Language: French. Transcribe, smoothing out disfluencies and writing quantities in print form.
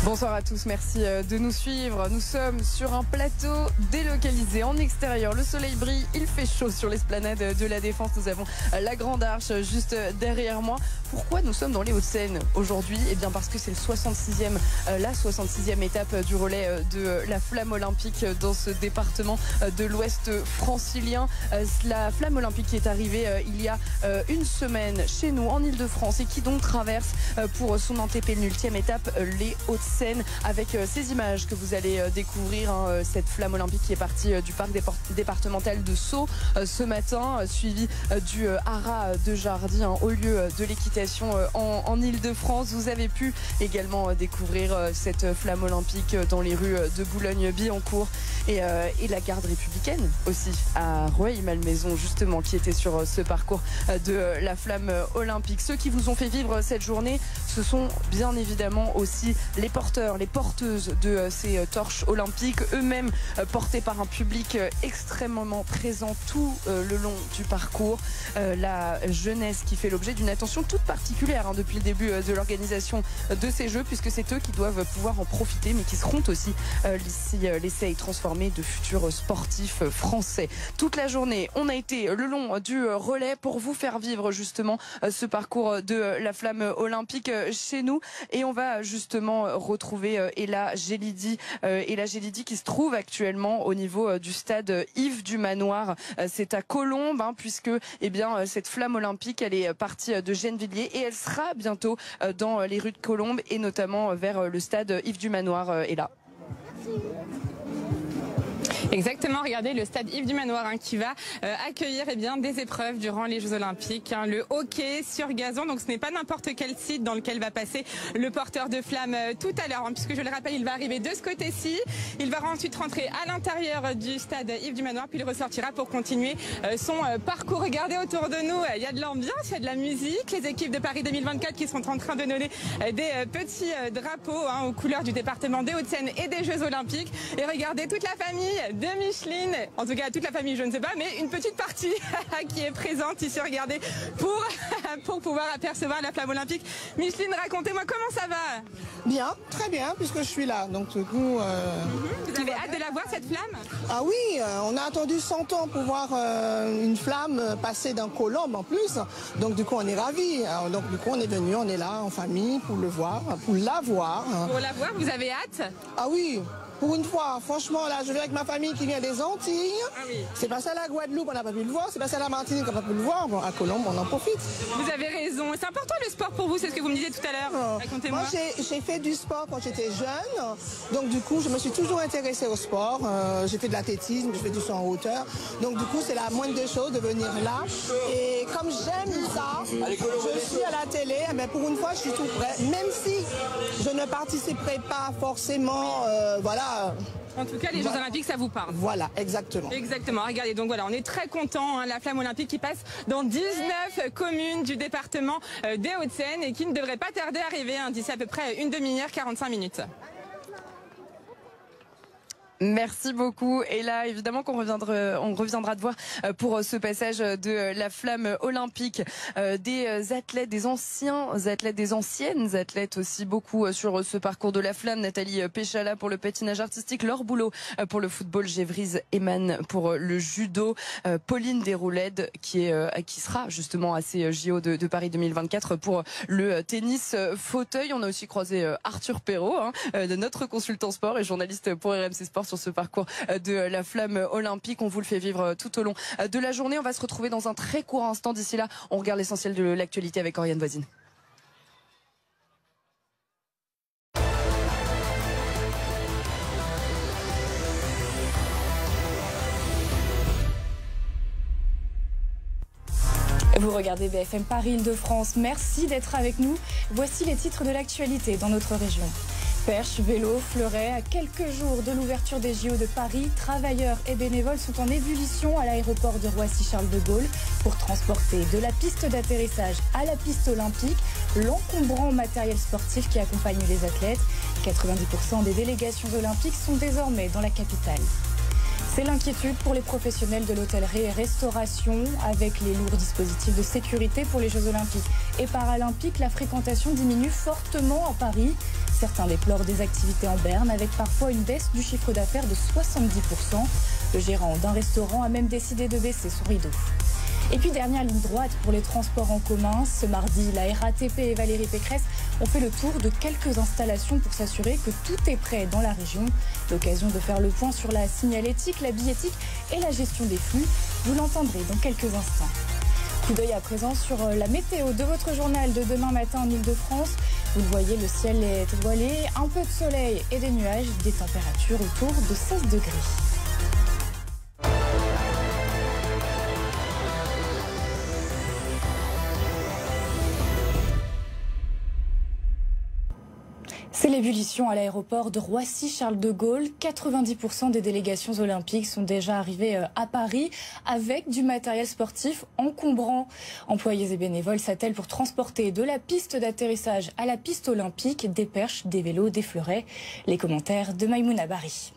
Bonsoir à tous, merci de nous suivre. Nous sommes sur un plateau délocalisé en extérieur. Le soleil brille, il fait chaud sur l'esplanade de la Défense. Nous avons la Grande Arche juste derrière moi. Pourquoi nous sommes dans les Hauts-de-Seine aujourd'hui? Eh bien parce que c'est la 66e étape du relais de la flamme olympique dans ce département de l'Ouest francilien. La flamme olympique qui est arrivée il y a une semaine chez nous en Ile-de-France et qui donc traverse pour son antépénultième étape les Hauts-de-Seine, avec ces images que vous allez découvrir, cette flamme olympique qui est partie du parc départemental de Sceaux ce matin, suivi du haras de Jardy, au lieu de l'équitation en Ile-de-France. Vous avez pu également découvrir cette flamme olympique dans les rues de Boulogne-Billancourt et la garde républicaine aussi à Rueil-Malmaison, justement, qui était sur ce parcours de la flamme olympique. Ceux qui vous ont fait vivre cette journée, ce sont bien évidemment aussi les porteurs, les porteuses de ces torches olympiques, eux-mêmes portés par un public extrêmement présent tout le long du parcours. La jeunesse qui fait l'objet d'une attention toute particulière depuis le début de l'organisation de ces Jeux, puisque c'est eux qui doivent pouvoir en profiter, mais qui seront aussi l'essai transformé de futurs sportifs français. Toute la journée, on a été le long du relais pour vous faire vivre justement ce parcours de la flamme olympique chez nous, et on va justement retrouver Ella Gelidi qui se trouve actuellement au niveau du stade Yves du Manoir. C'est à Colombes, puisque cette flamme olympique, elle est partie de Gennevilliers et elle sera bientôt dans les rues de Colombes et notamment vers le stade Yves du Manoir. Ella. Exactement, regardez le stade Yves du Manoir qui va accueillir des épreuves durant les Jeux Olympiques. Le hockey sur gazon, donc ce n'est pas n'importe quel site dans lequel va passer le porteur de flamme tout à l'heure, puisque je le rappelle, il va arriver de ce côté-ci. Il va ensuite rentrer à l'intérieur du stade Yves du Manoir, puis il ressortira pour continuer son parcours. Regardez autour de nous, il y a de l'ambiance, il y a de la musique. Les équipes de Paris 2024 qui sont en train de donner des petits drapeaux aux couleurs du département des Hauts-de-Seine et des Jeux Olympiques. Et regardez toute la famille de Micheline, en tout cas toute la famille je ne sais pas, mais une petite partie qui est présente ici, regardez, pour pouvoir apercevoir la flamme olympique. Micheline, racontez-moi comment ça va? Bien, très bien, puisque je suis là, donc du coup... Vous avez hâte de la voir cette flamme? Ah oui, on a attendu 100 ans pour voir une flamme passer d'un Colombe en plus, donc du coup on est ravis. Donc du coup on est venu, on est là en famille pour le voir, pour la voir. Pour la voir, vous avez hâte? Ah oui. Pour une fois, franchement, là, je vais avec ma famille qui vient des Antilles. Ah oui. C'est passé à la Guadeloupe, on n'a pas pu le voir. C'est passé à la Martinique, on n'a pas pu le voir. Bon, à Colombes, on en profite. Vous avez raison. C'est important le sport pour vous, c'est ce que vous me disiez tout à l'heure. Racontez-moi. Moi, j'ai fait du sport quand j'étais jeune. Donc, du coup, je me suis toujours intéressée au sport. J'ai fait de l'athlétisme, j'ai fait du saut en hauteur. Donc, du coup, c'est la moindre des choses de venir là. Et comme j'aime ça, je suis à la télé. Mais pour une fois, je suis tout prêt. Même si je ne participerai pas forcément, voilà. En tout cas, les Jeux Olympiques, ça vous parle. Voilà, exactement. Exactement. Regardez, donc voilà, on est très contents. La flamme olympique qui passe dans 19 communes du département des Hauts-de-Seine et qui ne devrait pas tarder à arriver d'ici à peu près une demi-heure, 45 minutes. Merci beaucoup. Et là, évidemment qu'on reviendra te voir pour ce passage de la flamme olympique. Des athlètes, des anciens athlètes, des anciennes athlètes aussi, beaucoup sur ce parcours de la flamme. Nathalie Péchala pour le patinage artistique, Laure Boulot pour le football, Gévrise Eman pour le judo, Pauline Desrouledes qui sera justement à ces JO de Paris 2024 pour le tennis fauteuil. On a aussi croisé Arthur Perrault, notre consultant sport et journaliste pour RMC Sport, sur ce parcours de la flamme olympique. On vous le fait vivre tout au long de la journée. On va se retrouver dans un très court instant. D'ici là, on regarde l'essentiel de l'actualité avec Oriane Voisine. Vous regardez BFM Paris Île-de-France. Merci d'être avec nous. Voici les titres de l'actualité dans notre région. Perche, vélo, fleuret, à quelques jours de l'ouverture des JO de Paris, travailleurs et bénévoles sont en ébullition à l'aéroport de Roissy-Charles de Gaulle pour transporter de la piste d'atterrissage à la piste olympique l'encombrant matériel sportif qui accompagne les athlètes. 90% des délégations olympiques sont désormais dans la capitale. C'est l'inquiétude pour les professionnels de l'hôtellerie et restauration. Avec les lourds dispositifs de sécurité pour les Jeux Olympiques et Paralympiques, la fréquentation diminue fortement à Paris. Certains déplorent des activités en berne avec parfois une baisse du chiffre d'affaires de 70%. Le gérant d'un restaurant a même décidé de baisser son rideau. Et puis dernière ligne droite pour les transports en commun. Ce mardi, la RATP et Valérie Pécresse ont fait le tour de quelques installations pour s'assurer que tout est prêt dans la région. L'occasion de faire le point sur la signalétique, la billettique et la gestion des flux. Vous l'entendrez dans quelques instants. Coup d'œil à présent sur la météo de votre journal de demain matin en Ile-de-France. Vous le voyez, le ciel est étoilé, un peu de soleil et des nuages, des températures autour de 16 degrés. C'est l'ébullition à l'aéroport de Roissy-Charles de Gaulle. 90% des délégations olympiques sont déjà arrivées à Paris avec du matériel sportif encombrant. Employés et bénévoles s'attellent pour transporter de la piste d'atterrissage à la piste olympique des perches, des vélos, des fleurets. Les commentaires de Maïmouna Bari.